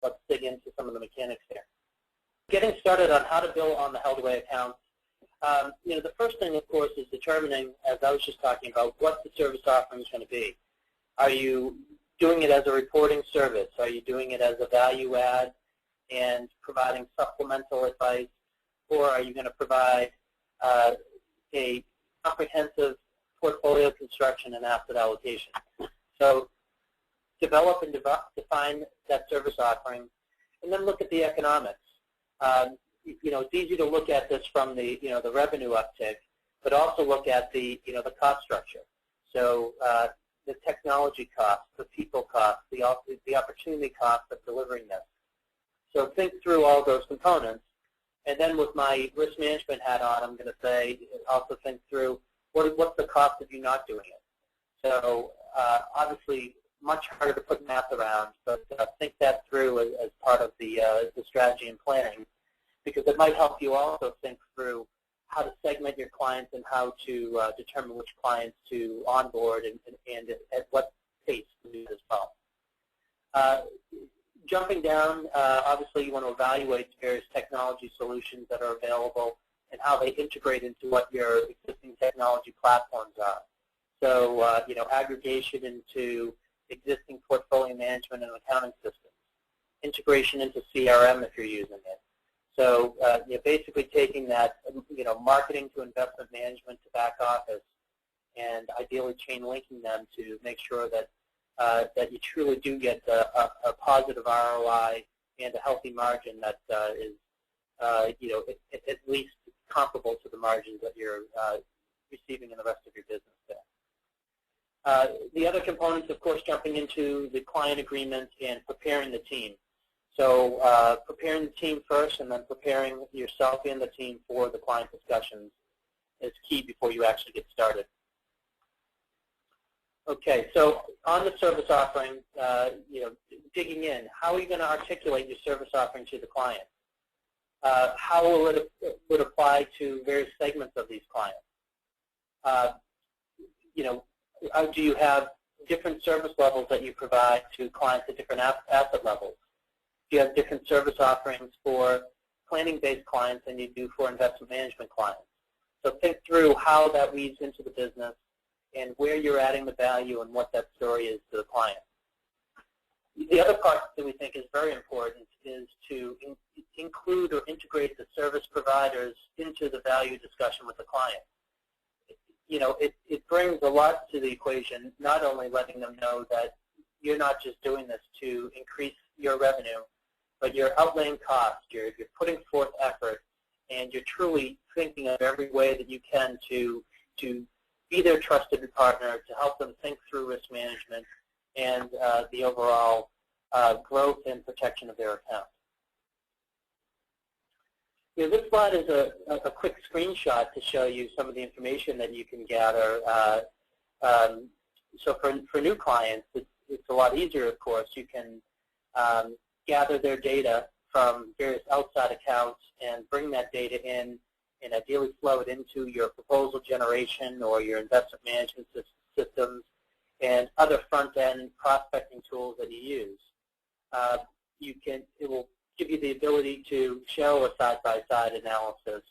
let's dig into some of the mechanics here. Getting started on how to bill on the held away accounts. The first thing, of course, is determining, as I was just talking about, what the service offering is going to be. Are you doing it as a reporting service? Are you doing it as a value add and providing supplemental advice? Or are you going to provide a comprehensive portfolio construction and asset allocation? So develop and define that service offering, and then look at the economics. It's easy to look at this from the the revenue uptick, but also look at the the cost structure. So the technology costs, the people costs, the opportunity cost of delivering this. So think through all those components, and then with my risk management hat on, I'm going to say also think through what's the cost of you not doing it. So obviously much harder to put math around, but think that through as part of the strategy and planning, because it might help you also think through how to segment your clients and how to determine which clients to onboard and at what pace to do as well. Jumping down, obviously you want to evaluate various technology solutions that are available and how they integrate into what your existing technology platforms are. So, aggregation into existing portfolio management and accounting systems, integration into CRM if you're using it. So, basically taking that, marketing to investment management to back office, and ideally chain linking them to make sure that that you truly do get a positive ROI and a healthy margin that is, at least comparable to the margins that you're receiving in the rest of your business there. The other components, of course, jumping into the client agreement and preparing the team. So preparing the team first and then preparing yourself and the team for the client discussions is key before you actually get started. Okay, so on the service offering, digging in, how are you going to articulate your service offering to the client? How will it would apply to various segments of these clients? Do you have different service levels that you provide to clients at different asset levels? Do you have different service offerings for planning-based clients than you do for investment management clients? So think through how that weaves into the business and where you're adding the value and what that story is to the client. The other part that we think is very important is to include or integrate the service providers into the value discussion with the client. It brings a lot to the equation, not only letting them know that you're not just doing this to increase your revenue, but you're outlaying costs, you're putting forth effort, and you're truly thinking of every way that you can to be their trusted partner, to help them think through risk management and the overall growth and protection of their account. This slide is a quick screenshot to show you some of the information that you can gather. So for new clients, it's a lot easier, of course. You can gather their data from various outside accounts and bring that data in and ideally flow it into your proposal generation or your investment management systems and other front-end prospecting tools that you use. It will give you the ability to show a side-by-side analysis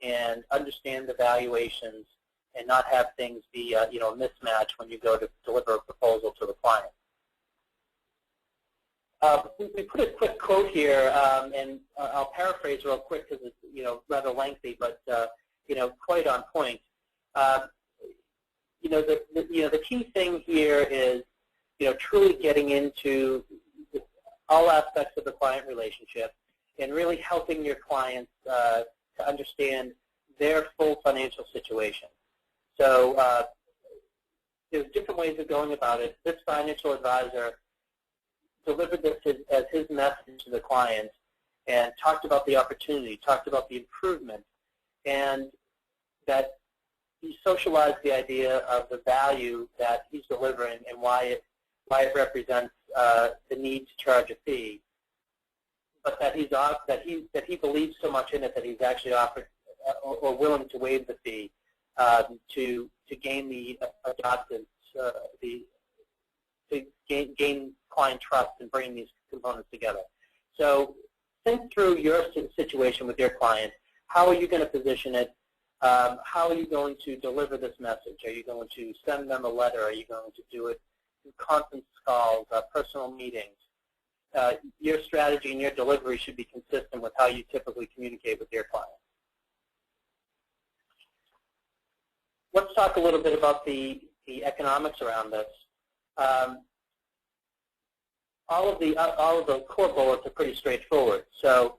and understand the valuations and not have things be a mismatch when you go to deliver a proposal to the client. We put a quick quote here, and I'll paraphrase real quick because it's rather lengthy, but quite on point. The key thing here is truly getting into all aspects of the client relationship and really helping your clients to understand their full financial situation. So there's different ways of going about it. This financial advisor delivered this as his message to the client and talked about the opportunity, talked about the improvement, and that he socialized the idea of the value that he's delivering and why it represents the need to charge a fee, but that he believes so much in it that he's actually offered or willing to waive the fee to gain the adoptance, to gain client trust and bring these components together. So think through your situation with your client. How are you going to position it? How are you going to deliver this message? Are you going to send them a letter? Are you going to do it through conference calls, personal meetings? Your strategy and your delivery should be consistent with how you typically communicate with your client. Let's talk a little bit about the economics around this. All of the core bullets are pretty straightforward. So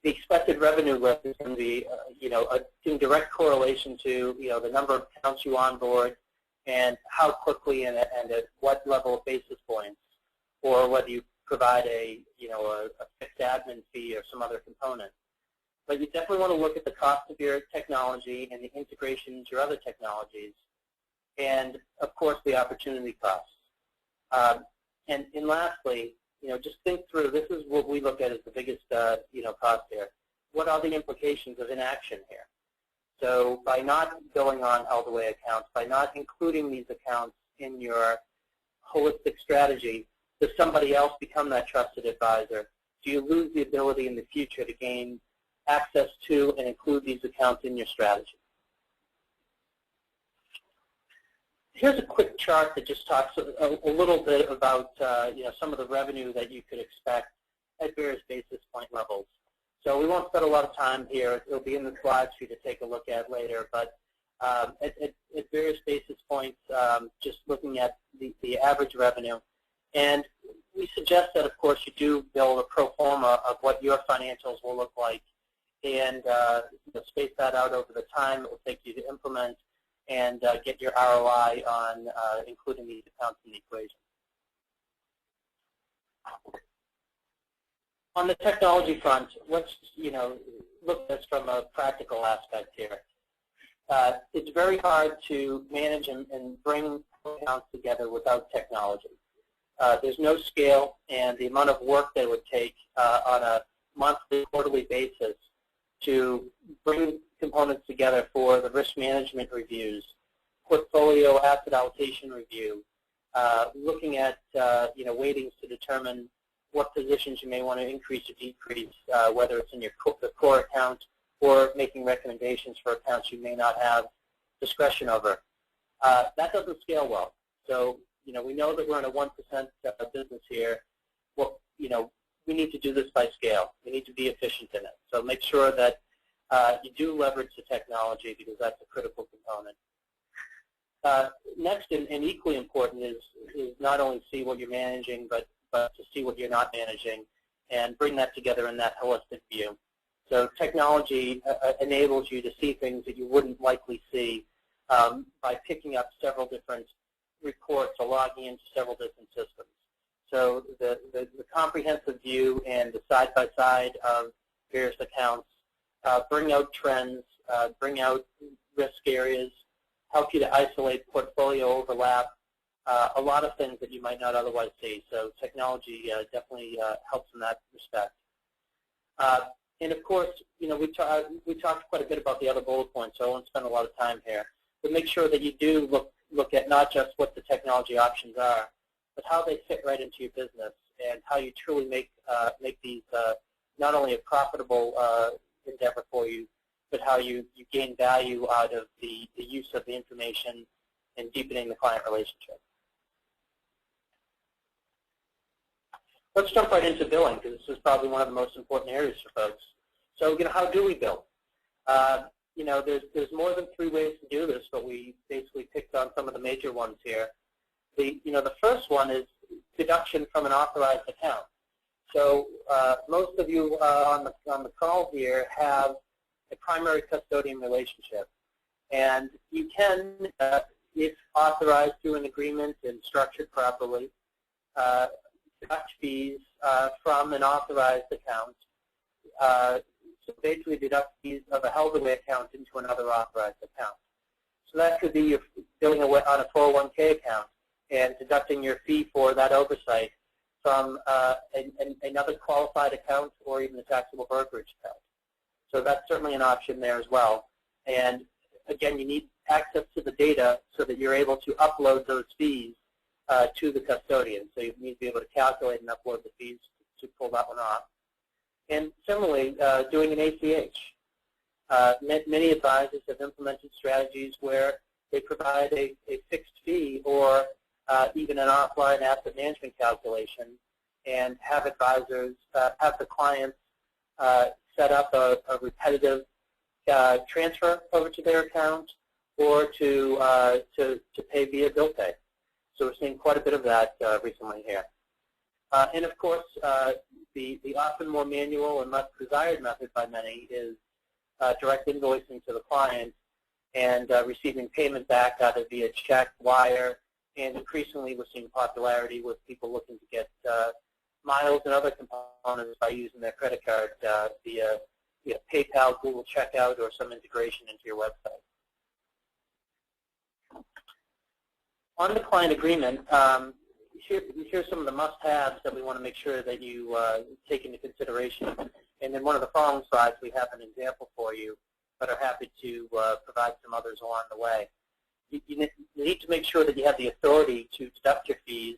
the expected revenue lift is going to be, in direct correlation to, the number of accounts you onboard and how quickly and at what level of basis points, or whether you provide a fixed admin fee or some other component. But you definitely want to look at the cost of your technology and the integration into your other technologies, and of course the opportunity costs. And lastly, just think through, this is what we look at as the biggest cost here. What are the implications of inaction here? So by not going on held away accounts, by not including these accounts in your holistic strategy, does somebody else become that trusted advisor? Do you lose the ability in the future to gain access to and include these accounts in your strategy? Here's a quick chart that just talks a little bit about some of the revenue that you could expect at various basis point levels. So we won't spend a lot of time here. It'll be in the slides for you to take a look at later. But at various basis points, just looking at the average revenue. And we suggest that, of course, you do build a pro forma of what your financials will look like, and space that out over the time it will take you to implement and get your ROI on including these accounts in the equation. On the technology front, let's look at this from a practical aspect here. It's very hard to manage and bring accounts together without technology. There's no scale, and the amount of work that it would take on a monthly, quarterly basis to bring components together for the risk management reviews, portfolio asset allocation review, looking at weightings to determine what positions you may want to increase or decrease, whether it's in your core account or making recommendations for accounts you may not have discretion over. That doesn't scale well. So we know that we're in a 1% business here. Well, we need to do this by scale. We need to be efficient in it. So make sure that you do leverage the technology, because that's a critical component. Next, and equally important, is not only see what you're managing, but to see what you're not managing and bring that together in that holistic view. So technology enables you to see things that you wouldn't likely see by picking up several different reports or logging into several different systems. So the comprehensive view and the side-by-side of various accounts bring out trends, bring out risk areas, help you to isolate portfolio overlap, a lot of things that you might not otherwise see. So technology definitely helps in that respect. And of course, we talked quite a bit about the other bullet points, so I won't spend a lot of time here. But make sure that you do look at not just what the technology options are, but how they fit right into your business and how you truly make these not only a profitable endeavor for you, but how you gain value out of the use of the information and deepening the client relationship. Let's jump right into billing, because this is probably one of the most important areas for folks. So, how do we bill? There's more than 3 ways to do this, but we basically picked on some of the major ones here. The first one is deduction from an authorized account. So most of you on the call here have a primary custodian relationship, and you can, if authorized through an agreement and structured properly, deduct fees from an authorized account. So basically deduct fees of a held away account into another authorized account. So that could be you're billing on a 401k account and deducting your fee for that oversight from another qualified account or even a taxable brokerage account. So that's certainly an option there as well. And again, you need access to the data so that you're able to upload those fees to the custodian. So you need to be able to calculate and upload the fees pull that one off. And similarly, doing an ACH. Many advisors have implemented strategies where they provide a fixed fee or even an offline asset management calculation, and have advisors, have the clients set up a repetitive transfer over to their account, or to pay via bill pay. So we're seeing quite a bit of that recently here. And of course, the often more manual and less desired method by many is direct invoicing to the client and receiving payment back either via check, wire, and increasingly we're seeing popularity with people looking to get miles and other components by using their credit card via PayPal, Google Checkout, or some integration into your website. On the client agreement, here's some of the must-haves that we want to make sure that you take into consideration. And in one of the following slides, we have an example for you, but are happy to provide some others along the way. You need to make sure that you have the authority to deduct your fees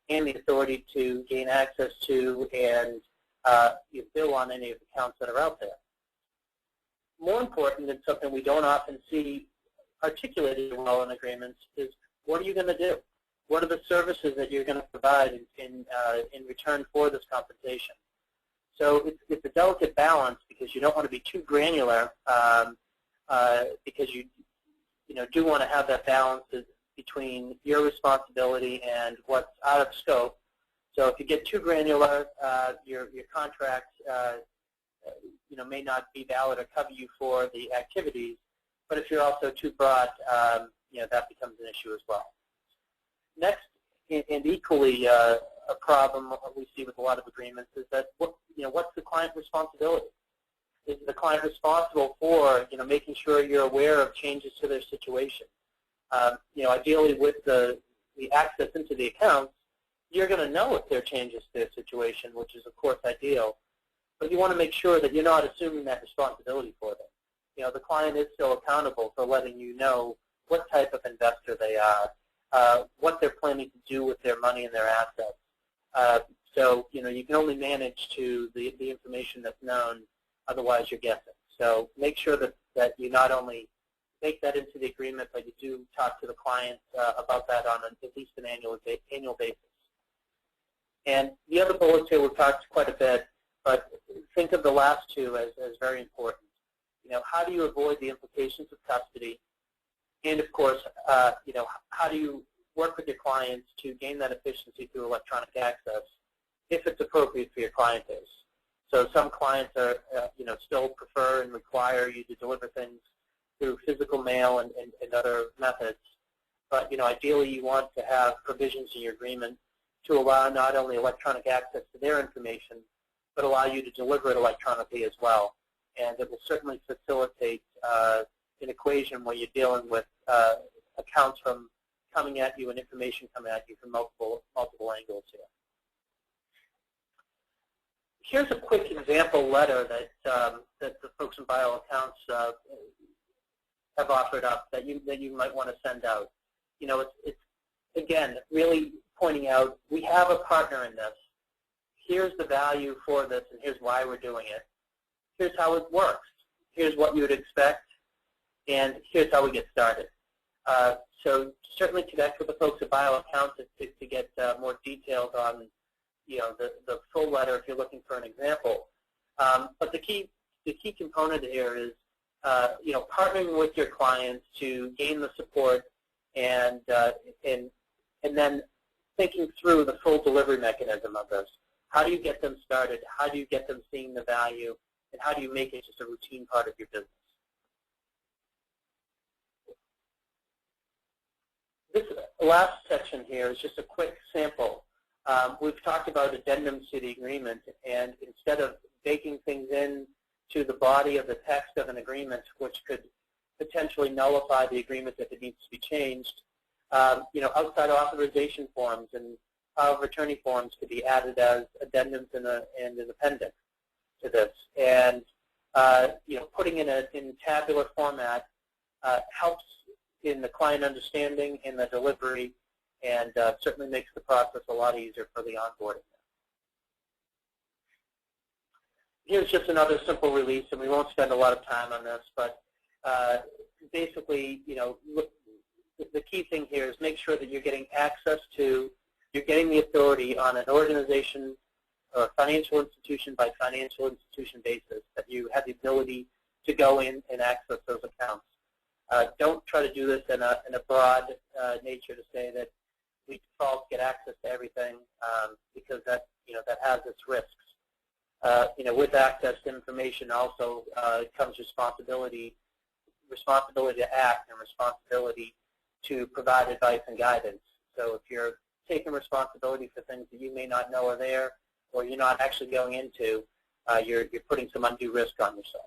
and the authority to gain access to and bill on any of the accounts that are out there. More important, and something we don't often see articulated well in agreements, is what are you going to do? What are the services that you're going to provide in return for this compensation? So it's a delicate balance, because you don't want to be too granular, because you do want to have that balance between your responsibility and what's out of scope. So if you get too granular, your contract may not be valid or cover you for the activities. But if you're also too broad, that becomes an issue as well. Next, and equally a problem we see with a lot of agreements, is that what's the client responsibility? Is the client responsible for making sure you're aware of changes to their situation? Ideally, with the access into the accounts, you're going to know if there are changes to their situation, which is of course ideal. But you want to make sure that you're not assuming that responsibility for them. The client is still accountable for letting you know what type of investor they are, what they're planning to do with their money and their assets. So you can only manage to the information that's known. Otherwise, you're guessing. So make sure that you not only make that into the agreement, but you do talk to the client about that on at least an annual basis. And the other bullets here we've talked quite a bit, but think of the last two as very important. How do you avoid the implications of custody? And of course, how do you work with your clients to gain that efficiency through electronic access, if it's appropriate for your client base? So some clients are, still prefer and require you to deliver things through physical mail and other methods. But ideally, you want to have provisions in your agreement to allow not only electronic access to their information, but allow you to deliver it electronically as well. And it will certainly facilitate an equation where you're dealing with accounts from coming at you and information coming at you from multiple angles here. Here's a quick example letter that the folks in BioAccounts have offered up that you might want to send out. It's again really pointing out we have a partner in this. Here's the value for this, and here's why we're doing it. Here's how it works. Here's what you would expect, and here's how we get started. So certainly connect with the folks at BioAccounts to get more details on the full letter if you're looking for an example. But the key component here is partnering with your clients to gain the support and then thinking through the full delivery mechanism of this. How do you get them started? How do you get them seeing the value? And how do you make it just a routine part of your business? This last section here is just a quick sample. We've talked about addendums to the agreement, and instead of baking things in to the body of the text of an agreement, which could potentially nullify the agreement if it needs to be changed, outside authorization forms and power of attorney forms could be added as addendums and an appendix to this. And putting in tabular format helps in the client understanding and the delivery, and certainly makes the process a lot easier for the onboarding. Here's just another simple release, and we won't spend a lot of time on this, but basically, the key thing here is make sure that you're getting access to, you're getting the authority on an organization or financial institution by financial institution basis, that you have the ability to go in and access those accounts. Don't try to do this in a broad nature to say that we default get access to everything, because that has its risks. With access to information also comes responsibility to act and responsibility to provide advice and guidance. So if you're taking responsibility for things that you may not know are there, or you're not actually going into, you're putting some undue risk on yourself.